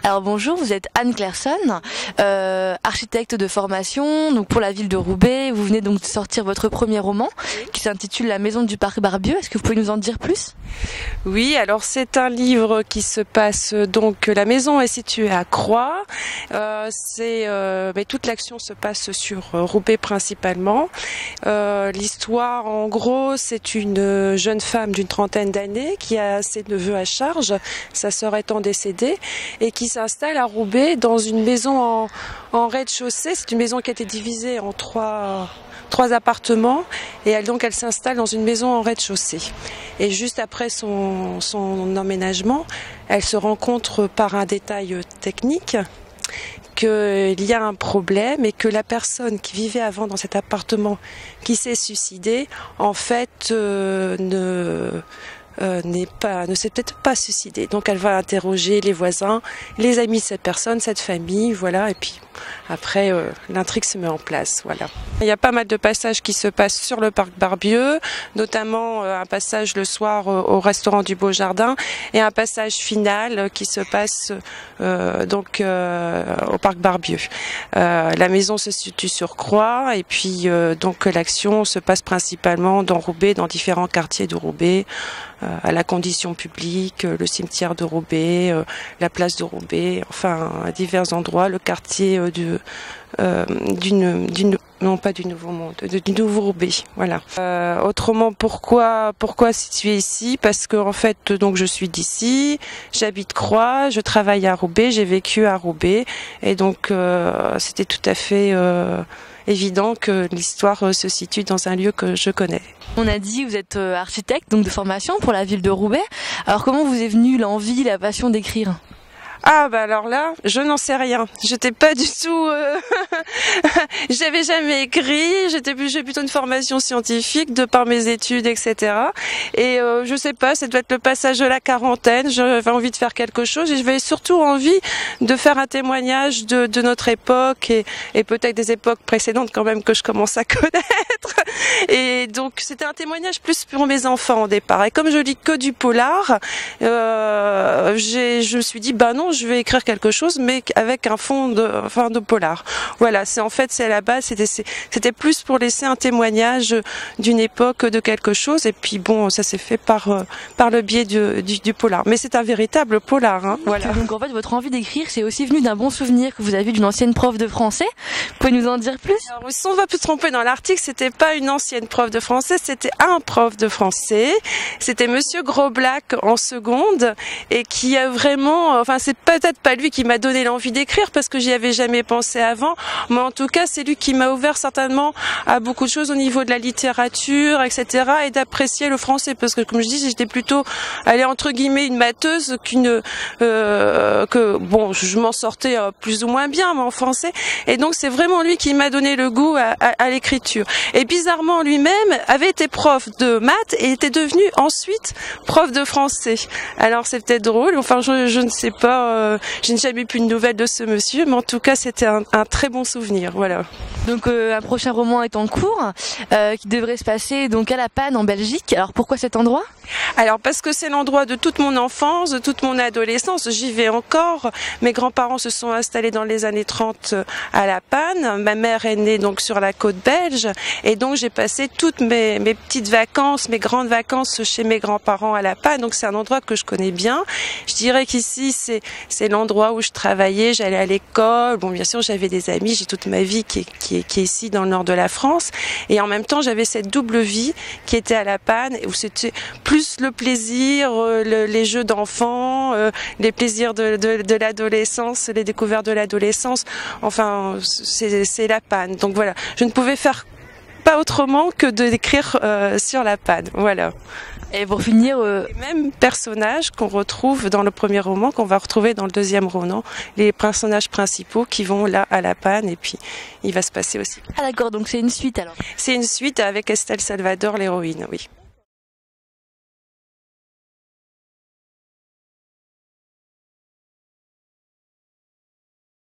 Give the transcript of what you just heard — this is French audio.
Alors bonjour, vous êtes Anne Clairson, architecte de formation, donc pour la ville de Roubaix. Vous venez donc de sortir votre premier roman qui s'intitule La maison du parc Barbieux. Est-ce que vous pouvez nous en dire plus? Oui, alors c'est un livre qui se passe donc la maison est située à Croix. Mais toute l'action se passe sur Roubaix principalement. L'histoire, en gros, c'est une jeune femme d'une trentaine d'années qui a ses neveux à charge, sa sœur étant décédée, et qui s'installe à Roubaix dans une maison en rez-de-chaussée. C'est une maison qui a été divisée en trois appartements, et elle s'installe dans une maison en rez-de-chaussée. Et juste après son emménagement, elle se rencontre par un détail technique qu'il y a un problème et que la personne qui vivait avant dans cet appartement, qui s'est suicidée, en fait ne s'est peut-être pas suicidée. Donc elle va interroger les voisins, les amis de cette personne, cette famille, voilà, et puis après l'intrigue se met en place, voilà. Il y a pas mal de passages qui se passent sur le parc Barbieux, notamment un passage le soir au restaurant du Beau Jardin et un passage final qui se passe au parc Barbieux. La maison se situe sur Croix et puis donc l'action se passe principalement dans Roubaix, dans différents quartiers de Roubaix, à la condition publique, le cimetière de Roubaix, la place de Roubaix, enfin à divers endroits, le quartier du Nouveau Monde, du Nouveau Roubaix, voilà. Autrement, pourquoi situé ici? Parce que en fait, donc je suis d'ici, j'habite Croix, je travaille à Roubaix, j'ai vécu à Roubaix, et donc c'était tout à fait évident que l'histoire se situe dans un lieu que je connais. On a dit vous êtes architecte donc de formation pour la ville de Roubaix. Alors comment vous est venue l'envie, la passion d'écrire? Ah bah alors là, je n'en sais rien. J'étais pas du tout. J'avais jamais écrit. J'ai plutôt une formation scientifique de par mes études, etc. Et je sais pas, ça doit être le passage de la quarantaine. J'avais envie de faire quelque chose et j'avais surtout envie de faire un témoignage de notre époque et peut-être des époques précédentes quand même que je commence à connaître. Et donc c'était un témoignage plus pour mes enfants au départ. Et comme je lis que du polar, je me suis dit bah non, je vais écrire quelque chose mais avec un fond de polar. Voilà, c'est à la base c'était plus pour laisser un témoignage d'une époque, de quelque chose, et puis bon, ça s'est fait par le biais du polar. Mais c'est un véritable polar, hein, voilà. Donc en fait votre envie d'écrire c'est aussi venu d'un bon souvenir que vous avez d'une ancienne prof de français. Vous pouvez nous en dire plus? Alors, si on va plus se tromper dans l'article, c'était pas une ancienne prof de français, c'était un prof de français. C'était Monsieur Grosblack en seconde, et qui a vraiment, enfin c'est peut-être pas lui qui m'a donné l'envie d'écrire parce que j'y avais jamais pensé avant, mais en tout cas c'est lui qui m'a ouvert certainement à beaucoup de choses au niveau de la littérature, etc. et d'apprécier le français, parce que comme je dis, j'étais plutôt, entre guillemets, une matheuse je m'en sortais plus ou moins bien en français, et donc c'est vraiment lui qui m'a donné le goût à l'écriture. Et bizarrement, lui-même avait été prof de maths et était devenu ensuite prof de français. Alors c'est peut-être drôle, enfin je ne sais pas, je n'ai jamais eu plus de nouvelles de ce monsieur, mais en tout cas c'était un très bon souvenir, voilà. Donc un prochain roman est en cours, qui devrait se passer donc à La Panne en Belgique. Alors pourquoi cet endroit? Alors parce que c'est l'endroit de toute mon enfance, de toute mon adolescence, j'y vais encore. Mes grands-parents se sont installés dans les années 30 à La Panne. Ma mère est née donc sur la côte belge, et donc j'ai passé toutes mes petites vacances, mes grandes vacances chez mes grands-parents à La Panne. Donc c'est un endroit que je connais bien. Je dirais qu'ici c'est l'endroit où je travaillais, j'allais à l'école. Bon, bien sûr, j'avais des amis, j'ai toute ma vie qui est ici dans le nord de la France, et en même temps j'avais cette double vie qui était à La Panne, où c'était plus le plaisir, les jeux d'enfants, les plaisirs de l'adolescence, les découvertes de l'adolescence. Enfin, c'est La Panne. Donc voilà, je ne pouvais faire pas autrement que de l'écrire sur La Panne. Voilà. Et pour finir, les mêmes personnages qu'on retrouve dans le premier roman, qu'on va retrouver dans le deuxième roman, les personnages principaux qui vont là à La Panne, et puis il va se passer aussi. Ah d'accord, donc c'est une suite alors. C'est une suite avec Estelle Salvador, l'héroïne, oui.